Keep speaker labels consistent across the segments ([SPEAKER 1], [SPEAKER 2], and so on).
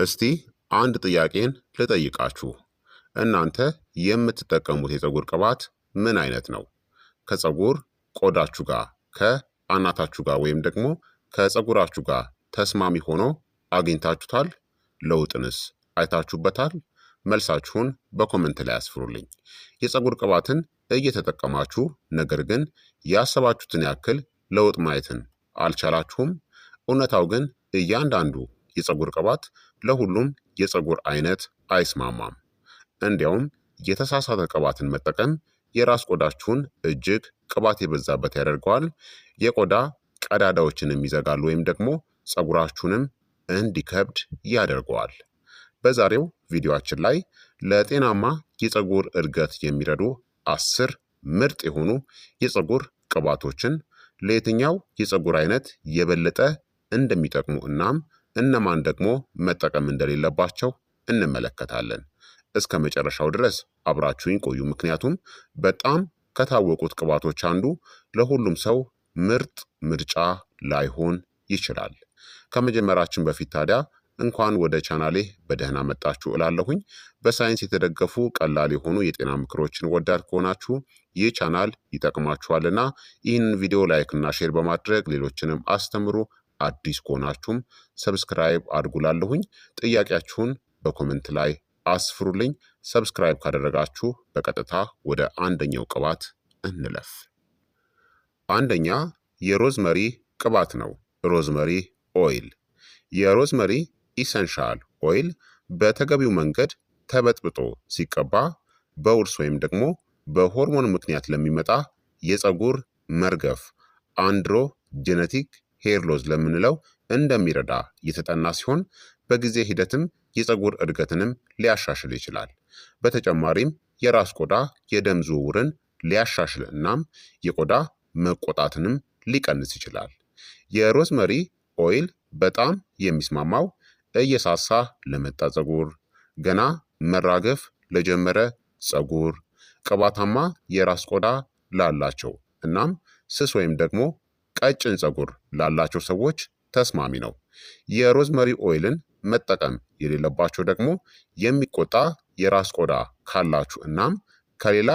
[SPEAKER 1] እስቲ አንድ ጥያቄን ልጠይቃችሁ። እናንተ የምትጠቀሙት የፀጉር ቅባት ምን አይነት ነው? ከፀጉር ቆዳችሁ ጋር ከአናታችሁ ጋር ወይም ደግሞ ከፀጉራችሁ ጋር ተስማሚ ሆኖ አግኝታችሁታል? ለውጥንስ አይታችሁበታል? መልሳችሁን በኮመንት ላይ አስፍሩልኝ። የፀጉር ቅባትን እየተጠቀማችሁ ነገር ግን ያሰባችሁትን ያክል ለውጥ ማየትን አልቻላችሁም? እውነታው ግን እያንዳንዱ የፀጉር ቅባት ለሁሉም የፀጉር አይነት አይስማማም። እንዲያውም የተሳሳተ ቅባትን መጠቀም የራስ ቆዳችሁን እጅግ ቅባት የበዛበት ያደርገዋል፣ የቆዳ ቀዳዳዎችንም ይዘጋል ወይም ደግሞ ፀጉራችሁንም እንዲከብድ ያደርገዋል። በዛሬው ቪዲዮአችን ላይ ለጤናማ የፀጉር እድገት የሚረዱ 10 ምርጥ የሆኑ የፀጉር ቅባቶችን ለየትኛው የፀጉር አይነት የበለጠ እንደሚጠቅሙ እናም እነማን ደግሞ መጠቀም እንደሌለባቸው እንመለከታለን። እስከ መጨረሻው ድረስ አብራችሁኝ ቆዩ። ምክንያቱም በጣም ከታወቁት ቅባቶች አንዱ ለሁሉም ሰው ምርጥ ምርጫ ላይሆን ይችላል። ከመጀመራችን በፊት ታዲያ እንኳን ወደ ቻናሌ በደህና መጣችሁ እላለሁኝ። በሳይንስ የተደገፉ ቀላል የሆኑ የጤና ምክሮችን ወዳድ ከሆናችሁ ይህ ቻናል ይጠቅማችኋልና ይህንን ቪዲዮ ላይክና ሼር በማድረግ ሌሎችንም አስተምሩ። አዲስ ከሆናችሁም ሰብስክራይብ አድርጉላለሁኝ። ጥያቄያችሁን በኮመንት ላይ አስፍሩልኝ። ሰብስክራይብ ካደረጋችሁ በቀጥታ ወደ አንደኛው ቅባት እንለፍ። አንደኛ የሮዝመሪ ቅባት ነው። ሮዝመሪ ኦይል። የሮዝመሪ ኢሰንሻል ኦይል በተገቢው መንገድ ተበጥብጦ ሲቀባ በውርስ ወይም ደግሞ በሆርሞን ምክንያት ለሚመጣ የፀጉር መርገፍ አንድሮጀነቲክ ሄር ሎዝ ለምንለው እንደሚረዳ የተጠና ሲሆን በጊዜ ሂደትም የፀጉር እድገትንም ሊያሻሽል ይችላል። በተጨማሪም የራስ ቆዳ የደም ዝውውርን ሊያሻሽል እናም የቆዳ መቆጣትንም ሊቀንስ ይችላል። የሮዝመሪ ኦይል በጣም የሚስማማው እየሳሳ ለመጣ ፀጉር፣ ገና መራገፍ ለጀመረ ፀጉር፣ ቅባታማ የራስ ቆዳ ላላቸው እናም ስስ ወይም ደግሞ ቀጭን ፀጉር ላላቸው ሰዎች ተስማሚ ነው። የሮዝመሪ ኦይልን መጠቀም የሌለባቸው ደግሞ የሚቆጣ የራስ ቆዳ ካላችሁ እናም ከሌላ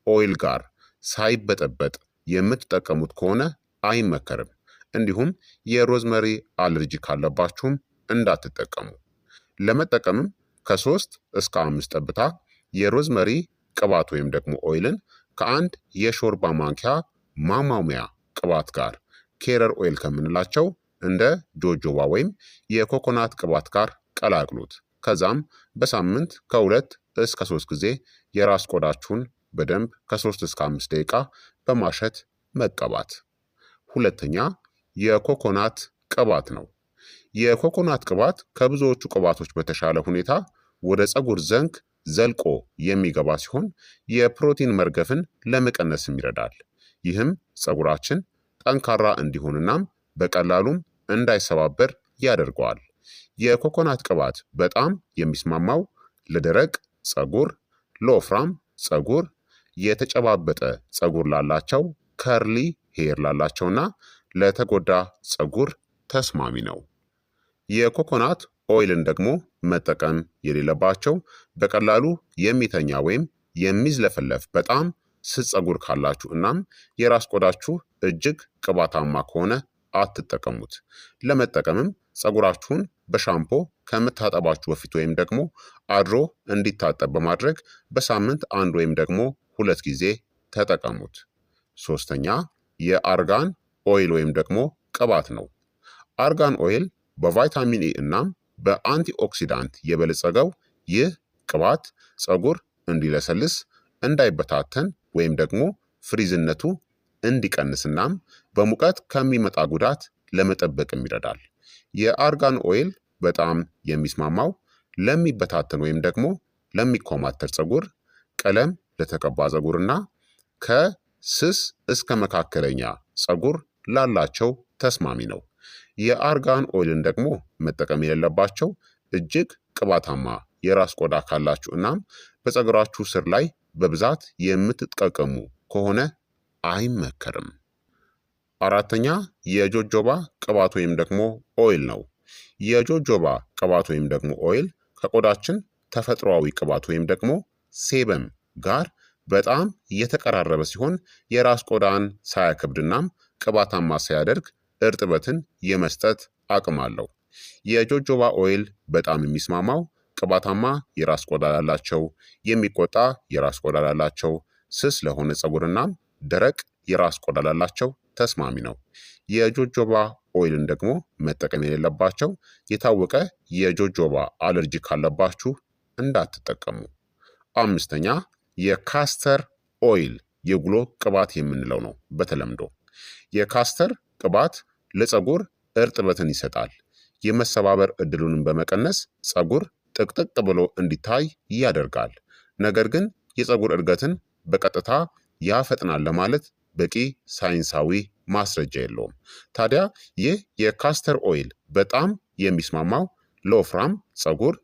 [SPEAKER 1] ኦይል ጋር ሳይበጠበጥ የምትጠቀሙት ከሆነ አይመከርም። እንዲሁም የሮዝመሪ አለርጂ ካለባችሁም እንዳትጠቀሙ። ለመጠቀምም ከ3 እስከ 5 ጠብታ የሮዝመሪ ቅባት ወይም ደግሞ ኦይልን ከአንድ የሾርባ ማንኪያ ማሟሚያ ቅባት ጋር ኬረር ኦይል ከምንላቸው እንደ ጆጆባ ወይም የኮኮናት ቅባት ጋር ቀላቅሉት። ከዛም በሳምንት ከ2 እስከ 3 ጊዜ የራስ ቆዳችሁን በደንብ ከ3 እስከ 5 ደቂቃ በማሸት መቀባት። ሁለተኛ የኮኮናት ቅባት ነው። የኮኮናት ቅባት ከብዙዎቹ ቅባቶች በተሻለ ሁኔታ ወደ ፀጉር ዘንግ ዘልቆ የሚገባ ሲሆን የፕሮቲን መርገፍን ለመቀነስም ይረዳል። ይህም ፀጉራችን ጠንካራ እንዲሆንናም በቀላሉም እንዳይሰባበር ያደርገዋል። የኮኮናት ቅባት በጣም የሚስማማው ለደረቅ ፀጉር፣ ለወፍራም ፀጉር፣ የተጨባበጠ ፀጉር ላላቸው፣ ከርሊ ሄር ላላቸውና ለተጎዳ ፀጉር ተስማሚ ነው። የኮኮናት ኦይልን ደግሞ መጠቀም የሌለባቸው በቀላሉ የሚተኛ ወይም የሚዝለፈለፍ በጣም ስስ ፀጉር ካላችሁ እናም የራስ ቆዳችሁ እጅግ ቅባታማ ከሆነ አትጠቀሙት። ለመጠቀምም ፀጉራችሁን በሻምፖ ከምታጠባችሁ በፊት ወይም ደግሞ አድሮ እንዲታጠብ በማድረግ በሳምንት 1 ወይም ደግሞ 2 ጊዜ ተጠቀሙት። ሶስተኛ የአርጋን ኦይል ወይም ደግሞ ቅባት ነው። አርጋን ኦይል በቫይታሚን ኢ እናም በአንቲኦክሲዳንት የበለጸገው ይህ ቅባት ፀጉር እንዲለሰልስ፣ እንዳይበታተን ወይም ደግሞ ፍሪዝነቱ እንዲቀንስናም በሙቀት ከሚመጣ ጉዳት ለመጠበቅም ይረዳል። የአርጋን ኦይል በጣም የሚስማማው ለሚበታተን ወይም ደግሞ ለሚኮማተር ፀጉር፣ ቀለም ለተቀባ ፀጉርና ከስስ እስከ መካከለኛ ፀጉር ላላቸው ተስማሚ ነው። የአርጋን ኦይልን ደግሞ መጠቀም የሌለባቸው እጅግ ቅባታማ የራስ ቆዳ ካላችሁ እናም በፀጉራችሁ ስር ላይ በብዛት የምትጠቀሙ ከሆነ አይመከርም። አራተኛ የጆጆባ ቅባት ወይም ደግሞ ኦይል ነው። የጆጆባ ቅባት ወይም ደግሞ ኦይል ከቆዳችን ተፈጥሯዊ ቅባት ወይም ደግሞ ሴበም ጋር በጣም የተቀራረበ ሲሆን የራስ ቆዳን ሳያከብድናም ቅባታማ ሳያደርግ እርጥበትን የመስጠት አቅም አለው። የጆጆባ ኦይል በጣም የሚስማማው ቅባታማ የራስ ቆዳ ላላቸው፣ የሚቆጣ የራስ ቆዳ ላላቸው፣ ስስ ለሆነ ፀጉርናም ደረቅ የራስ ቆዳ ላላቸው ተስማሚ ነው። የጆጆባ ኦይልን ደግሞ መጠቀም የሌለባቸው የታወቀ የጆጆባ አለርጂ ካለባችሁ እንዳትጠቀሙ። አምስተኛ የካስተር ኦይል የጉሎ ቅባት የምንለው ነው። በተለምዶ የካስተር ቅባት ለፀጉር እርጥበትን ይሰጣል። የመሰባበር እድሉንም በመቀነስ ፀጉር ጥቅጥቅ ብሎ እንዲታይ ያደርጋል። ነገር ግን የፀጉር እድገትን በቀጥታ ያፈጥናል ለማለት በቂ ሳይንሳዊ ማስረጃ የለውም። ታዲያ ይህ የካስተር ኦይል በጣም የሚስማማው ለወፍራም ፀጉር፣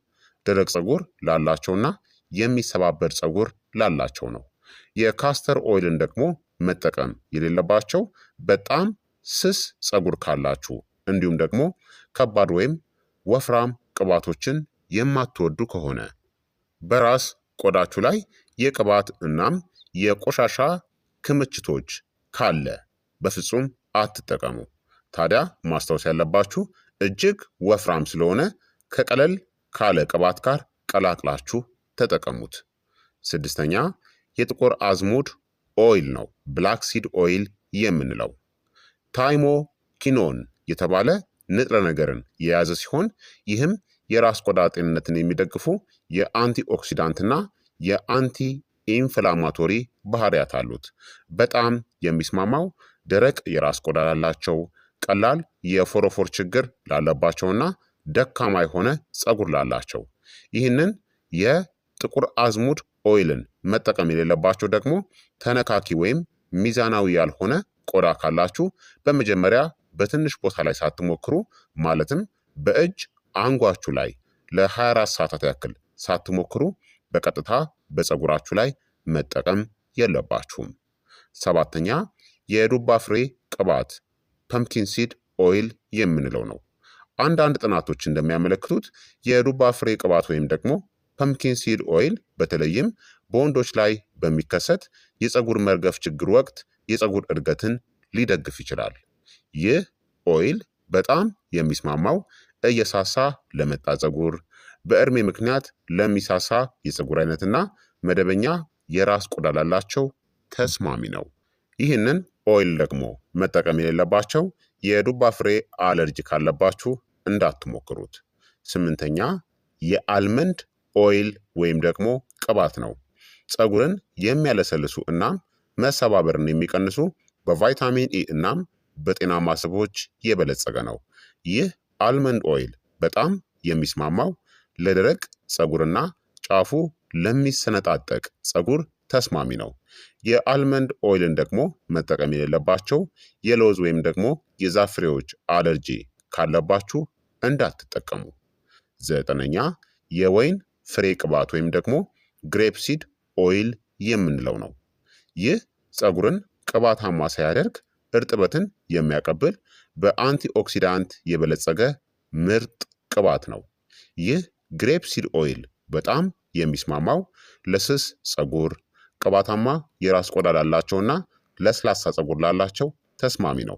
[SPEAKER 1] ደረቅ ፀጉር ላላቸውና የሚሰባበር ፀጉር ላላቸው ነው። የካስተር ኦይልን ደግሞ መጠቀም የሌለባቸው በጣም ስስ ፀጉር ካላችሁ እንዲሁም ደግሞ ከባድ ወይም ወፍራም ቅባቶችን የማትወዱ ከሆነ፣ በራስ ቆዳችሁ ላይ የቅባት እናም የቆሻሻ ክምችቶች ካለ በፍጹም አትጠቀሙ። ታዲያ ማስታወስ ያለባችሁ እጅግ ወፍራም ስለሆነ ከቀለል ካለ ቅባት ጋር ቀላቅላችሁ ተጠቀሙት። ስድስተኛ የጥቁር አዝሙድ ኦይል ነው። ብላክ ሲድ ኦይል የምንለው ታይሞ ኪኖን የተባለ ንጥረ ነገርን የያዘ ሲሆን ይህም የራስ ቆዳ ጤንነትን የሚደግፉ የአንቲ ኦክሲዳንትና የአንቲ ኢንፍላማቶሪ ባህሪያት አሉት። በጣም የሚስማማው ደረቅ የራስ ቆዳ ላላቸው፣ ቀላል የፎሮፎር ችግር ላለባቸውና ደካማ የሆነ ፀጉር ላላቸው። ይህንን የጥቁር አዝሙድ ኦይልን መጠቀም የሌለባቸው ደግሞ ተነካኪ ወይም ሚዛናዊ ያልሆነ ቆዳ ካላችሁ በመጀመሪያ በትንሽ ቦታ ላይ ሳትሞክሩ ማለትም በእጅ አንጓችሁ ላይ ለ24 ሰዓታት ያክል ሳትሞክሩ በቀጥታ በፀጉራችሁ ላይ መጠቀም የለባችሁም። ሰባተኛ የዱባ ፍሬ ቅባት ፐምኪን ሲድ ኦይል የምንለው ነው። አንዳንድ ጥናቶች እንደሚያመለክቱት የዱባ ፍሬ ቅባት ወይም ደግሞ ፐምኪን ሲድ ኦይል በተለይም በወንዶች ላይ በሚከሰት የፀጉር መርገፍ ችግር ወቅት የፀጉር እድገትን ሊደግፍ ይችላል። ይህ ኦይል በጣም የሚስማማው እየሳሳ ለመጣ ፀጉር፣ በእድሜ ምክንያት ለሚሳሳ የፀጉር አይነትና መደበኛ የራስ ቆዳ ላላቸው ተስማሚ ነው። ይህንን ኦይል ደግሞ መጠቀም የሌለባቸው የዱባ ፍሬ አለርጂ ካለባችሁ እንዳትሞክሩት። ስምንተኛ የአልመንድ ኦይል ወይም ደግሞ ቅባት ነው። ፀጉርን የሚያለሰልሱ እናም መሰባበርን የሚቀንሱ በቫይታሚን ኢ እናም በጤናማ ስቦች የበለጸገ ነው። ይህ አልመንድ ኦይል በጣም የሚስማማው ለደረቅ ፀጉርና ጫፉ ለሚሰነጣጠቅ ፀጉር ተስማሚ ነው። የአልመንድ ኦይልን ደግሞ መጠቀም የሌለባቸው የለውዝ ወይም ደግሞ የዛፍ ፍሬዎች አለርጂ ካለባችሁ እንዳትጠቀሙ። ዘጠነኛ የወይን ፍሬ ቅባት ወይም ደግሞ ግሬፕ ሲድ ኦይል የምንለው ነው። ይህ ፀጉርን ቅባታማ ሳያደርግ እርጥበትን የሚያቀብል በአንቲኦክሲዳንት የበለጸገ ምርጥ ቅባት ነው። ይህ ግሬፕ ሲድ ኦይል በጣም የሚስማማው ለስስ ፀጉር፣ ቅባታማ የራስ ቆዳ ላላቸውና ለስላሳ ፀጉር ላላቸው ተስማሚ ነው።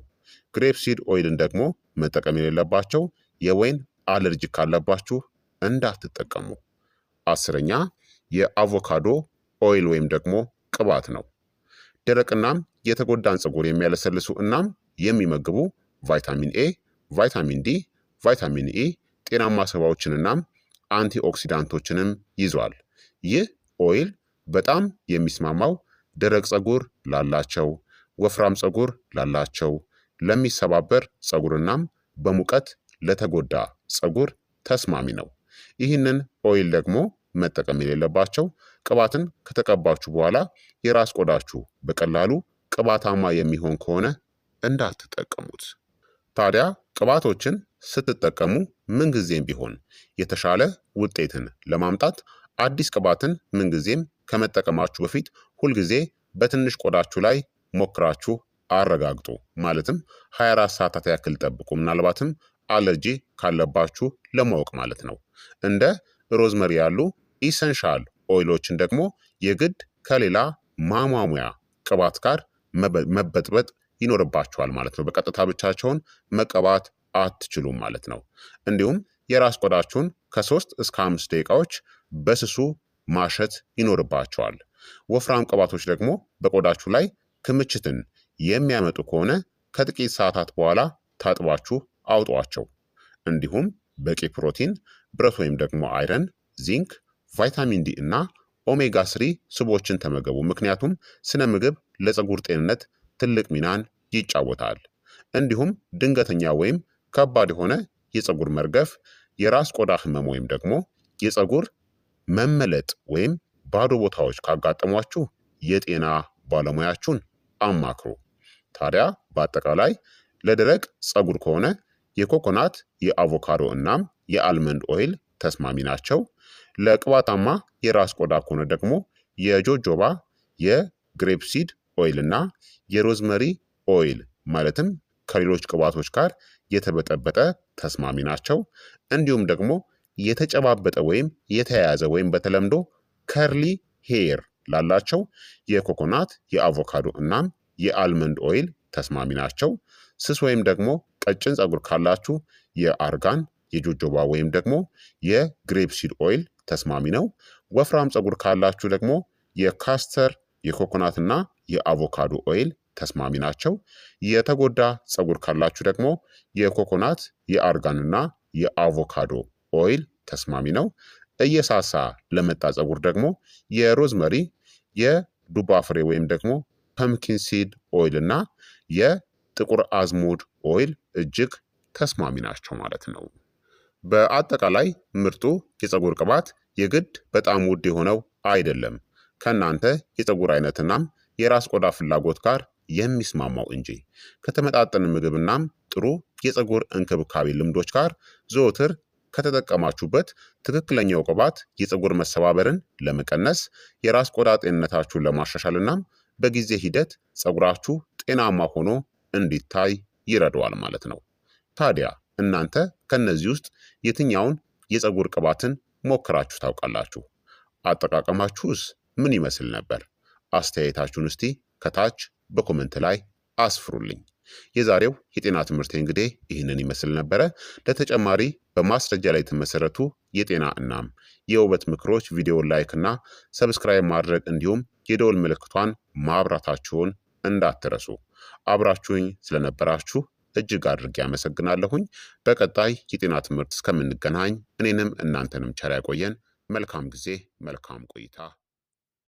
[SPEAKER 1] ግሬፕ ሲድ ኦይልን ደግሞ መጠቀም የሌለባቸው የወይን አለርጂ ካለባችሁ እንዳትጠቀሙ። አስረኛ የአቮካዶ ኦይል ወይም ደግሞ ቅባት ነው። ደረቅናም የተጎዳን ፀጉር የሚያለሰልሱ እናም የሚመግቡ ቫይታሚን ኤ፣ ቫይታሚን ዲ፣ ቫይታሚን ኢ፣ ጤናማ ስባዎችን እናም አንቲኦክሲዳንቶችንም ይዟል። ይህ ኦይል በጣም የሚስማማው ደረቅ ፀጉር ላላቸው፣ ወፍራም ፀጉር ላላቸው፣ ለሚሰባበር ፀጉርናም በሙቀት ለተጎዳ ፀጉር ተስማሚ ነው። ይህንን ኦይል ደግሞ መጠቀም የሌለባቸው ቅባትን ከተቀባችሁ በኋላ የራስ ቆዳችሁ በቀላሉ ቅባታማ የሚሆን ከሆነ እንዳትጠቀሙት። ታዲያ ቅባቶችን ስትጠቀሙ ምንጊዜም ቢሆን የተሻለ ውጤትን ለማምጣት አዲስ ቅባትን ምንጊዜም ከመጠቀማችሁ በፊት ሁልጊዜ በትንሽ ቆዳችሁ ላይ ሞክራችሁ አረጋግጡ። ማለትም 24 ሰዓታት ያክል ጠብቁ። ምናልባትም አለርጂ ካለባችሁ ለማወቅ ማለት ነው። እንደ ሮዝመሪ ያሉ ኢሰንሻል ኦይሎችን ደግሞ የግድ ከሌላ ማሟሙያ ቅባት ጋር መበጥበጥ ይኖርባችኋል ማለት ነው። በቀጥታ ብቻቸውን መቀባት አትችሉም ማለት ነው። እንዲሁም የራስ ቆዳችሁን ከ3 እስከ 5 ደቂቃዎች በስሱ ማሸት ይኖርባቸዋል። ወፍራም ቅባቶች ደግሞ በቆዳችሁ ላይ ክምችትን የሚያመጡ ከሆነ ከጥቂት ሰዓታት በኋላ ታጥባችሁ አውጧቸው። እንዲሁም በቂ ፕሮቲን፣ ብረት ወይም ደግሞ አይረን፣ ዚንክ፣ ቫይታሚን ዲ እና ኦሜጋ ስሪ ስቦችን ተመገቡ። ምክንያቱም ስነ ምግብ ለፀጉር ጤንነት ትልቅ ሚናን ይጫወታል። እንዲሁም ድንገተኛ ወይም ከባድ የሆነ የፀጉር መርገፍ፣ የራስ ቆዳ ህመም ወይም ደግሞ የፀጉር መመለጥ ወይም ባዶ ቦታዎች ካጋጠሟችሁ የጤና ባለሙያችሁን አማክሩ። ታዲያ በአጠቃላይ ለደረቅ ፀጉር ከሆነ የኮኮናት፣ የአቮካዶ እናም የአልመንድ ኦይል ተስማሚ ናቸው። ለቅባታማ የራስ ቆዳ ከሆነ ደግሞ የጆጆባ፣ የግሬፕሲድ ኦይል እና የሮዝመሪ ኦይል ማለትም ከሌሎች ቅባቶች ጋር የተበጠበጠ ተስማሚ ናቸው። እንዲሁም ደግሞ የተጨባበጠ ወይም የተያያዘ ወይም በተለምዶ ከርሊ ሄር ላላቸው የኮኮናት፣ የአቮካዶ እናም የአልመንድ ኦይል ተስማሚ ናቸው። ስስ ወይም ደግሞ ቀጭን ፀጉር ካላችሁ የአርጋን፣ የጆጆባ ወይም ደግሞ የግሬፕሲድ ኦይል ተስማሚ ነው። ወፍራም ፀጉር ካላችሁ ደግሞ የካስተር፣ የኮኮናትና የአቮካዶ ኦይል ተስማሚ ናቸው። የተጎዳ ፀጉር ካላችሁ ደግሞ የኮኮናት፣ የአርጋንና የአቮካዶ ኦይል ተስማሚ ነው። እየሳሳ ለመጣ ፀጉር ደግሞ የሮዝመሪ፣ የዱባ ፍሬ ወይም ደግሞ ፐምኪን ሲድ ኦይል እና የጥቁር አዝሙድ ኦይል እጅግ ተስማሚ ናቸው ማለት ነው። በአጠቃላይ ምርጡ የፀጉር ቅባት የግድ በጣም ውድ የሆነው አይደለም፣ ከእናንተ የፀጉር አይነትናም የራስ ቆዳ ፍላጎት ጋር የሚስማማው እንጂ። ከተመጣጠነ ምግብናም ጥሩ የፀጉር እንክብካቤ ልምዶች ጋር ዘወትር ከተጠቀማችሁበት ትክክለኛው ቅባት የፀጉር መሰባበርን ለመቀነስ፣ የራስ ቆዳ ጤንነታችሁን ለማሻሻል እናም በጊዜ ሂደት ፀጉራችሁ ጤናማ ሆኖ እንዲታይ ይረዳዋል ማለት ነው። ታዲያ እናንተ ከነዚህ ውስጥ የትኛውን የፀጉር ቅባትን ሞክራችሁ ታውቃላችሁ? አጠቃቀማችሁስ ምን ይመስል ነበር? አስተያየታችሁን እስቲ ከታች በኮመንት ላይ አስፍሩልኝ። የዛሬው የጤና ትምህርት እንግዲህ ይህንን ይመስል ነበረ። ለተጨማሪ በማስረጃ ላይ የተመሰረቱ የጤና እናም የውበት ምክሮች ቪዲዮ ላይክ እና ሰብስክራይብ ማድረግ እንዲሁም የደወል ምልክቷን ማብራታችሁን እንዳትረሱ። አብራችሁኝ ስለነበራችሁ እጅግ አድርጌ አመሰግናለሁኝ። በቀጣይ የጤና ትምህርት እስከምንገናኝ እኔንም እናንተንም ቸር ያቆየን። መልካም ጊዜ፣ መልካም ቆይታ